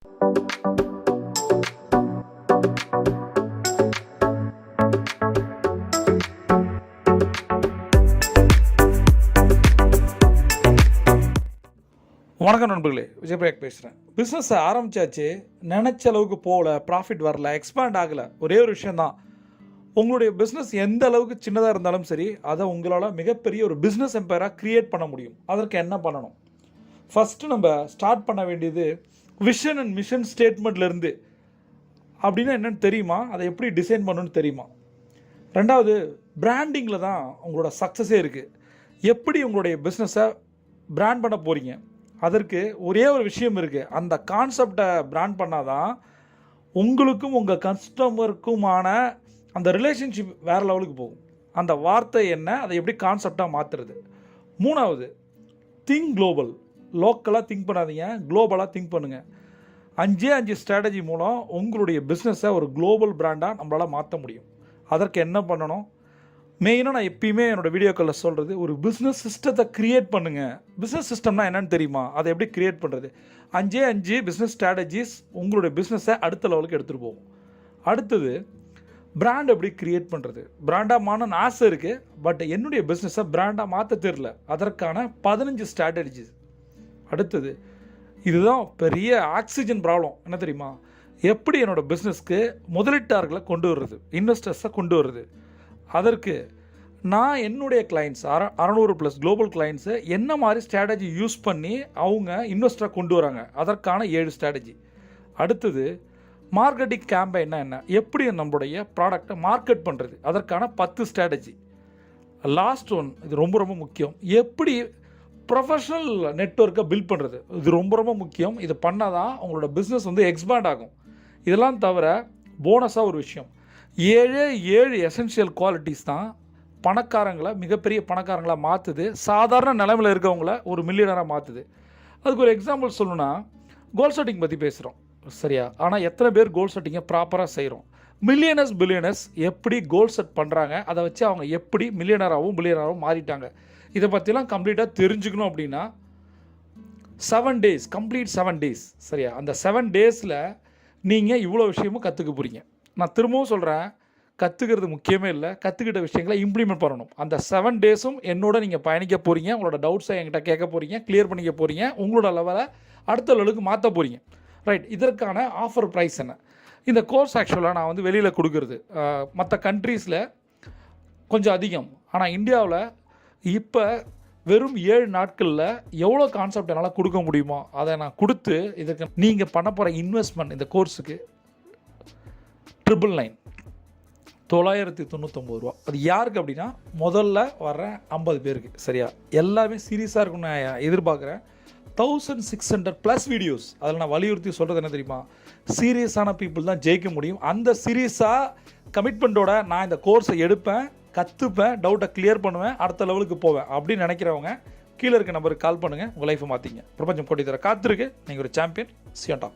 வணக்கம் நண்பர்களே, விஜயபிரகாஷ் பேசுகிறேன். பிஸ்னஸை ஆரம்பித்தாச்சு, நினச்ச அளவுக்கு போகல, ப்ராஃபிட் வரல, எக்ஸ்பேண்ட் ஆகலை. ஒரே ஒரு விஷயந்தான், உங்களுடைய பிஸ்னஸ் எந்த அளவுக்கு சின்னதாக இருந்தாலும் சரி, அதை உங்களால் மிகப்பெரிய ஒரு பிஸ்னஸ் எம்பையராக க்ரியேட் பண்ண முடியும். அதற்கு என்ன பண்ணணும்? ஃபஸ்ட்டு நம்ம ஸ்டார்ட் பண்ண வேண்டியது விஷன் அண்ட் மிஷன் ஸ்டேட்மெண்ட்லேருந்து. அப்படின்னா என்னென்னு தெரியுமா? அதை எப்படி டிசைன் பண்ணணும்னு தெரியுமா? ரெண்டாவது, பிராண்டிங்கில் தான் உங்களோட சக்ஸஸே இருக்குது. எப்படி உங்களுடைய பிஸ்னஸை பிராண்ட் பண்ண போகிறீங்க? அதற்கு ஒரே ஒரு விஷயம் இருக்குது, அந்த கான்செப்டை பிராண்ட் பண்ணால் தான் உங்களுக்கும் உங்கள் கஸ்டமருக்குமான அந்த ரிலேஷன்ஷிப் வேறு லெவலுக்கு போகும். அந்த வார்த்தை என்ன, அதை எப்படி கான்செப்டாக மாற்றுறது. மூணாவது, திங்க் குளோபல். லோக்கலாக திங்க் பண்ணாதீங்க, குளோபலாக திங்க் பண்ணுங்கள். 5 ஸ்ட்ராட்டஜி மூலம் உங்களுடைய பிஸ்னஸை ஒரு குளோபல் பிராண்டாக நம்மளால் மாற்ற முடியும். அதற்கு என்ன பண்ணணும்? மெயினாக நான் எப்பயுமே என்னோடய வீடியோக்களில் சொல்கிறது, ஒரு பிஸ்னஸ் சிஸ்டத்தை க்ரியேட் பண்ணுங்கள். பிஸ்னஸ் சிஸ்டம்னா என்னென்னு தெரியுமா? அதை எப்படி க்ரியேட் பண்ணுறது? 5 பிஸ்னஸ் ஸ்ட்ராட்டஜிஸ் உங்களுடைய பிஸ்னஸை அடுத்த லெவலுக்கு எடுத்துகிட்டு போகும். அடுத்தது, பிராண்ட் எப்படி க்ரியேட் பண்ணுறது? பிராண்டாக மாறணும்னு ஆசை இருக்குது, பட் என்னுடைய பிஸ்னஸை பிராண்டாக மாற்ற தெரில. அதற்கான 15 ஸ்ட்ராட்டஜிஸ். அடுத்தது, இதுதான் பெரிய ஆக்சிஜன் ப்ராப்ளம், என்ன தெரியுமா? எப்படி என்னோடய பிஸ்னஸ்க்கு முதலீட்டாளர்களை கொண்டு வர்றது, இன்வெஸ்டர்ஸை கொண்டு வர்றது. அதற்கு நான் என்னுடைய கிளைண்ட்ஸ் 600+ குளோபல் கிளைண்ட்ஸை என்ன மாதிரி ஸ்ட்ராட்டஜி யூஸ் பண்ணி அவங்க இன்வெஸ்டரை கொண்டு வராங்க, அதற்கான 7 ஸ்ட்ராட்டஜி. அடுத்தது, மார்க்கெட்டிங் கேம்பெயின்னா என்ன, எப்படி நம்மளுடைய ப்ராடக்டை மார்க்கெட் பண்ணுறது, அதற்கான 10 ஸ்ட்ராட்டஜி. லாஸ்ட் ஒன், இது ரொம்ப ரொம்ப முக்கியம், எப்படி ப்ரொஃபஷனல் நெட்வொர்க்கை பில்ட் பண்ணுறது. இது ரொம்ப ரொம்ப முக்கியம். இது பண்ணால் தான் உங்களோட பிஸ்னஸ் எக்ஸ்பேண்ட் ஆகும். இதெல்லாம் தவிர போனஸாக ஒரு விஷயம், 7 எசென்ஷியல் குவாலிட்டிஸ் தான் பணக்காரங்களை மிகப்பெரிய பணக்காரங்களாக மாற்றுது, சாதாரண நிலைமையில் இருக்கவங்கள ஒரு மில்லியனராக மாற்றுது. அதுக்கு ஒரு எக்ஸாம்பிள் சொல்லணும்னா, கோல் செட்டிங் பற்றி பேசுகிறோம், சரியா? ஆனால் எத்தனை பேர் கோல் செட்டிங்கை ப்ராப்பராக செய்கிறோம்? பில்லியனர்ஸ் எப்படி கோல் செட் பண்ணுறாங்க, அதை வச்சு அவங்க எப்படி பில்லியனராகவும் மாறிட்டாங்க. இதை பற்றிலாம் கம்ப்ளீட்டாக தெரிஞ்சுக்கணும் அப்படின்னா 7 days, கம்ப்ளீட் 7 days, சரியா? அந்த 7 daysல நீங்கள் இவ்வளோ விஷயமும் கற்றுக்க போகிறீங்க. நான் திரும்பவும் சொல்கிறேன், கற்றுக்கிறது முக்கியமே இல்லை, கற்றுக்கிட்ட விஷயங்களை இம்ப்ளிமெண்ட் பண்ணணும். அந்த 7 daysம் என்னோட நீங்கள் பயணிக்க போகிறீங்க, உங்களோட டவுட்ஸை என்கிட்ட கேட்க போகிறீங்க, கிளியர் பண்ணிக்க போகிறீங்க, உங்களோட லெவலை அடுத்த லெவலுக்கு மாற்ற போகிறீங்க, ரைட்? இதற்கான ஆஃபர் ப்ரைஸ் என்ன? இந்த கோர்ஸ் ஆக்சுவலாக நான் வெளியில் கொடுக்குறது மற்ற கண்ட்ரீஸில் கொஞ்சம் அதிகம், ஆனால் இந்தியாவில் இப்போ வெறும் 7 நாட்களில் எவ்வளோ கான்செப்ட் என்னால் கொடுக்க முடியுமோ அதை நான் கொடுத்து, இதுக்கு நீங்கள் பண்ண போகிற இன்வெஸ்ட்மெண்ட் இந்த கோர்ஸுக்கு 999 999 அது யாருக்கு அப்படின்னா, முதல்ல வர்ற 50 பேருக்கு, சரியா? எல்லாமே சீரியஸாக இருக்குன்னு நான் எதிர்பார்க்குறேன். 1600+ வீடியோஸ். அதில் நான் வலியுறுத்தி சொல்கிறது என்ன தெரியுமா? சீரியஸான பீப்புள் தான் ஜெயிக்க முடியும். அந்த சீரியஸாக கமிட்மெண்ட்டோட நான் இந்த கோர்ஸை எடுப்பேன், கற்றுப்பேன், டவுட்டை கிளியர் பண்ணுவேன், அடுத்த லெவலுக்கு போவேன் அப்படின்னு நினைக்கிறவங்க கீழே இருக்க நம்பருக்கு கால் பண்ணுங்கள். உங்கள் லைஃப்பை மாற்றிங்க. பிரபஞ்சம் போட்டி தர காத்திருக்கு. நீங்கள் ஒரு சாம்பியன். சியாண்டா.